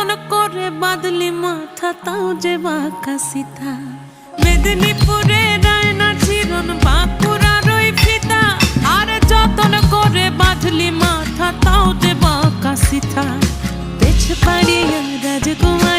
যতন করে বাঁধলি মাথা তাও যে বাঁকা সিথা। মেদিনীপুরে রায়না চিরন বাঁকুড়ার ওই ফিতা, আর যতন করে বাঁধলি মাথা তাও যে বাঁকা সিথা। পেছ পাড়িয়া রাজকুমার